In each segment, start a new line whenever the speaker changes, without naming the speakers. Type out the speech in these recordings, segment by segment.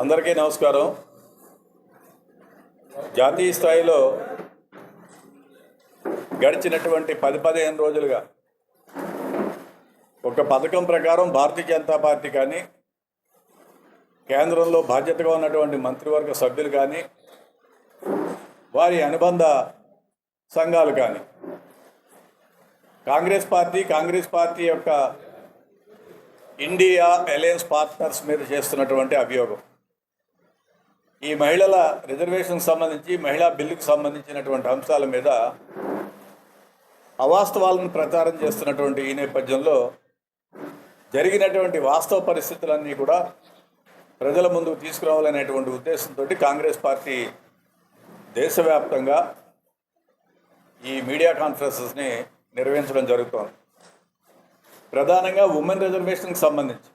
అందరికీ నమస్కారం. జాతీయ స్థాయిలో గడిచినటువంటి 10-15 రోజులుగా ఒక పథకం ప్రకారం భారతీయ జనతా పార్టీ కానీ, కేంద్రంలో బాధ్యతగా ఉన్నటువంటి మంత్రివర్గ సభ్యులు కానీ, వారి అనుబంధ సంఘాలు కానీ కాంగ్రెస్ పార్టీ యొక్క ఇండియా అలయన్స్ పార్ట్నర్స్ మీద చేస్తున్నటువంటి అభియోగం, ఈ మహిళల రిజర్వేషన్కి సంబంధించి, మహిళా బిల్లుకు సంబంధించినటువంటి అంశాల మీద అవాస్తవాలను ప్రచారం చేస్తున్నటువంటి ఈ నేపథ్యంలో జరిగినటువంటి వాస్తవ పరిస్థితులన్నీ కూడా ప్రజల ముందుకు తీసుకురావాలనేటువంటి ఉద్దేశంతో కాంగ్రెస్ పార్టీ దేశవ్యాప్తంగా ఈ మీడియా కాన్ఫరెన్సెస్ని నిర్వహించడం జరుగుతోంది. ప్రధానంగా ఉమెన్ రిజర్వేషన్కి సంబంధించి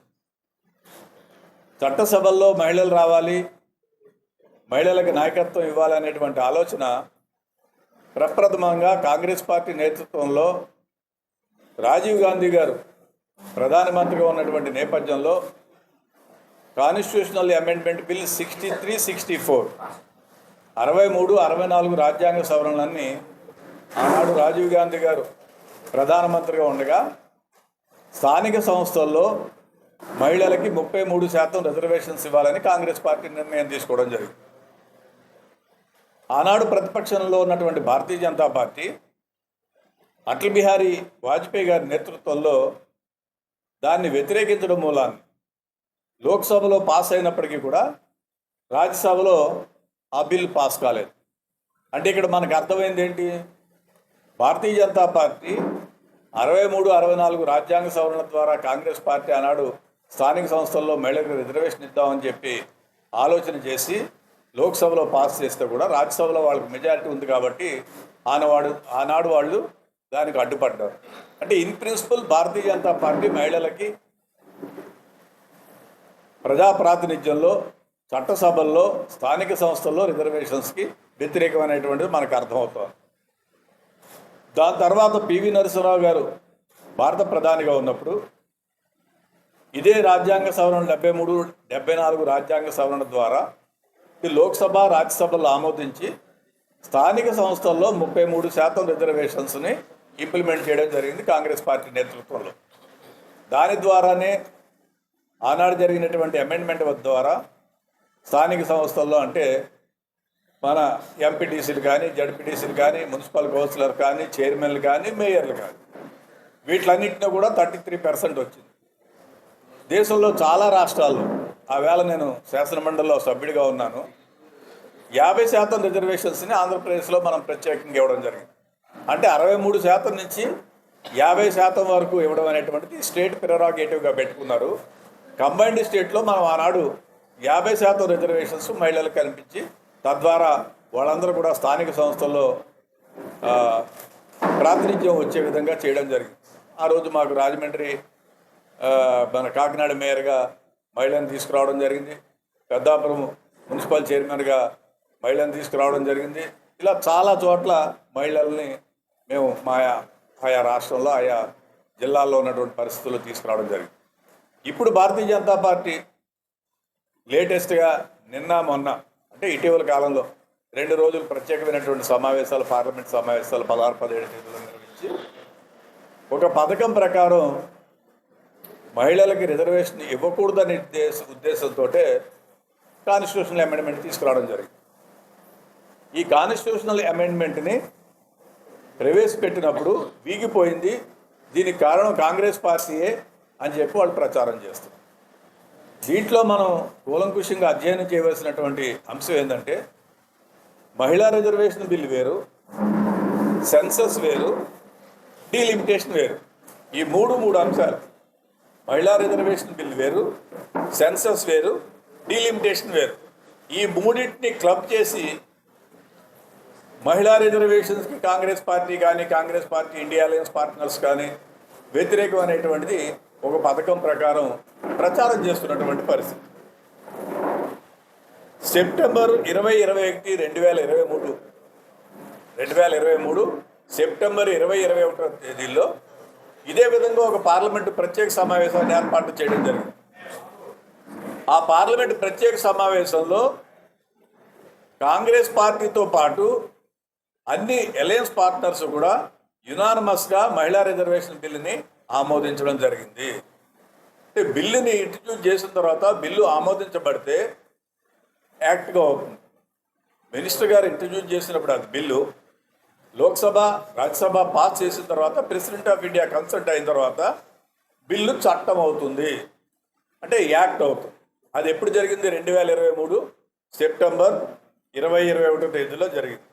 చట్టసభల్లో మహిళలు రావాలి, మహిళలకు నాయకత్వం ఇవ్వాలనేటువంటి ఆలోచన ప్రప్రథమంగా కాంగ్రెస్ పార్టీ నేతృత్వంలో రాజీవ్ గాంధీ గారు ప్రధానమంత్రిగా ఉన్నటువంటి నేపథ్యంలో కాన్స్టిట్యూషనల్ అమెండ్మెంట్ బిల్ 63-64 63-64 రాజ్యాంగ సవరణలన్నీ ఆనాడు రాజీవ్ గాంధీ గారు ప్రధానమంత్రిగా ఉండగా స్థానిక సంస్థల్లో మహిళలకి 33% రిజర్వేషన్స్ ఇవ్వాలని కాంగ్రెస్ పార్టీ నిర్ణయం తీసుకోవడం జరిగింది. ఆనాడు ప్రతిపక్షంలో ఉన్నటువంటి భారతీయ జనతా పార్టీ అటల్ బిహారీ వాజ్పేయి గారి నేతృత్వంలో దాన్ని వ్యతిరేకించడం మూలాన్ని లోక్సభలో పాస్ అయినప్పటికీ కూడా రాజ్యసభలో ఆ బిల్ పాస్ కాలేదు. అంటే ఇక్కడ మనకు అర్థమైంది ఏంటి? భారతీయ జనతా పార్టీ 63-64 రాజ్యాంగ సవరణ ద్వారా కాంగ్రెస్ పార్టీ ఆనాడు స్థానిక సంస్థల్లో మహిళలకు రిజర్వేషన్ ఇద్దామని చెప్పి ఆలోచన చేసి లోక్సభలో పాస్ చేస్తే కూడా రాజ్యసభలో వాళ్ళకి మెజారిటీ ఉంది కాబట్టి ఆనాడు వాళ్ళు దానికి అడ్డుపడ్డారు. అంటే in principle Bharatiya Janata party మహిళలకి ప్రజా ప్రాతినిధ్యంలో, చట్టసభల్లో, స్థానిక సంస్థల్లో రిజర్వేషన్స్కి వ్యతిరేకమైనటువంటిది మనకు అర్థమవుతుంది. దాని తర్వాత పివి నరసింహరావు గారు భారత ప్రధానిగా ఉన్నప్పుడు ఇదే రాజ్యాంగ సవరణ 73-74 రాజ్యాంగ సవరణ ద్వారా లోక్సభ, రాజ్యసభలో ఆమోదించి స్థానిక సంస్థల్లో 33% రిజర్వేషన్స్ని ఇంప్లిమెంట్ చేయడం జరిగింది కాంగ్రెస్ పార్టీ నేతృత్వంలో. దాని ద్వారానే ఆనాడు జరిగినటువంటి అమెండ్మెంట్ ద్వారా స్థానిక సంస్థల్లో అంటే మన ఎంపీటీసీలు కానీ, జడ్పీటీసీలు కానీ, మున్సిపల్ కౌన్సిలర్ కానీ, చైర్మన్లు కానీ, మేయర్లు కానీ వీటిలన్నింటినీ కూడా 33% వచ్చింది. దేశంలో చాలా రాష్ట్రాల్లో, ఆ వేళ నేను శాసనమండలిలో సభ్యుడిగా ఉన్నాను, 50% రిజర్వేషన్స్ని ఆంధ్రప్రదేశ్లో మనం ప్రత్యేకంగా ఇవ్వడం జరిగింది. అంటే 63% నుంచి 50% వరకు ఇవ్వడం అనేటువంటిది స్టేట్ ప్రిరగాటివ్గా పెట్టుకున్నారు. కంబైన్డ్ స్టేట్లో మనం ఆనాడు 50% రిజర్వేషన్స్ మహిళలకు కల్పించి తద్వారా వాళ్ళందరూ కూడా స్థానిక సంస్థల్లో ప్రాతినిధ్యం వచ్చే విధంగా చేయడం జరిగింది. ఆ రోజు మాకు రాజమండ్రి మన కాకినాడ మేయర్గా మహిళను తీసుకురావడం జరిగింది, పెద్దాపురం మున్సిపల్ చైర్మన్గా మహిళను తీసుకురావడం జరిగింది. ఇలా చాలా చోట్ల మహిళల్ని మేము ఆయా రాష్ట్రంలో, ఆయా జిల్లాల్లో ఉన్నటువంటి పరిస్థితుల్లో తీసుకురావడం జరిగింది. ఇప్పుడు భారతీయ జనతా పార్టీ లేటెస్ట్గా నిన్న మొన్న అంటే ఇటీవల కాలంలో 2 రోజులు ప్రత్యేకమైనటువంటి సమావేశాలు, పార్లమెంట్ సమావేశాలు 16-17 తేదీలో నిర్వహించి ఒక పథకం ప్రకారం మహిళలకి రిజర్వేషన్ ఇవ్వకూడదనే ఉద్దేశంతో కాన్స్టిట్యూషనల్ అమెండ్మెంట్ తీసుకురావడం జరిగింది. ఈ కాన్స్టిట్యూషనల్ అమెండ్మెంట్ని ప్రవేశపెట్టినప్పుడు వీగిపోయింది, దీనికి కారణం కాంగ్రెస్ పార్టీయే అని చెప్పి వాళ్ళు ప్రచారం చేస్తారు. దీంట్లో మనం కూలంకుషంగా అధ్యయనం చేయవలసినటువంటి అంశం ఏంటంటే, మహిళా రిజర్వేషన్ బిల్ వేరు, సెన్సస్ వేరు, డీలిమిటేషన్ వేరు. ఈ మూడు అంశాలు, మహిళా రిజర్వేషన్ బిల్ వేరు, సెన్సస్ వేరు, డీలిమిటేషన్ వేరు. ఈ మూడింటిని క్లబ్ చేసి మహిళా రిజర్వేషన్స్కి కాంగ్రెస్ పార్టీ కానీ, Congress party India alliance partners కానీ వ్యతిరేకం అనేటువంటిది ఒక పథకం ప్రకారం ప్రచారం చేస్తున్నటువంటి పరిస్థితి. సెప్టెంబర్ 20-21, 2023 సెప్టెంబర్ 20-21 తేదీల్లో ఇదే విధంగా ఒక పార్లమెంటు ప్రత్యేక సమావేశాన్ని ఏర్పాటు చేయడం జరిగింది. ఆ పార్లమెంట్ ప్రత్యేక సమావేశంలో కాంగ్రెస్ పార్టీతో పాటు అన్ని అలయన్స్ పార్ట్నర్స్ కూడా యునానిమస్గా మహిళా రిజర్వేషన్ బిల్లుని ఆమోదించడం జరిగింది. అంటే బిల్లుని ఇంట్రడ్యూస్ చేసిన తర్వాత బిల్లు ఆమోదించబడితే యాక్ట్గా అవుతుంది. మినిస్టర్ గారు ఇంట్రడ్యూస్ చేసినప్పుడు అది బిల్లు లోక్సభ రాజ్యసభ పాస్ చేసిన తర్వాత ప్రెసిడెంట్ ఆఫ్ ఇండియా కన్సల్ట్ అయిన తర్వాత బిల్లు చట్టం అవుతుంది, అంటే యాక్ట్ అవుతుంది. అది ఎప్పుడు జరిగింది? 2023 సెప్టెంబర్ 2021 తేదీలో జరిగింది.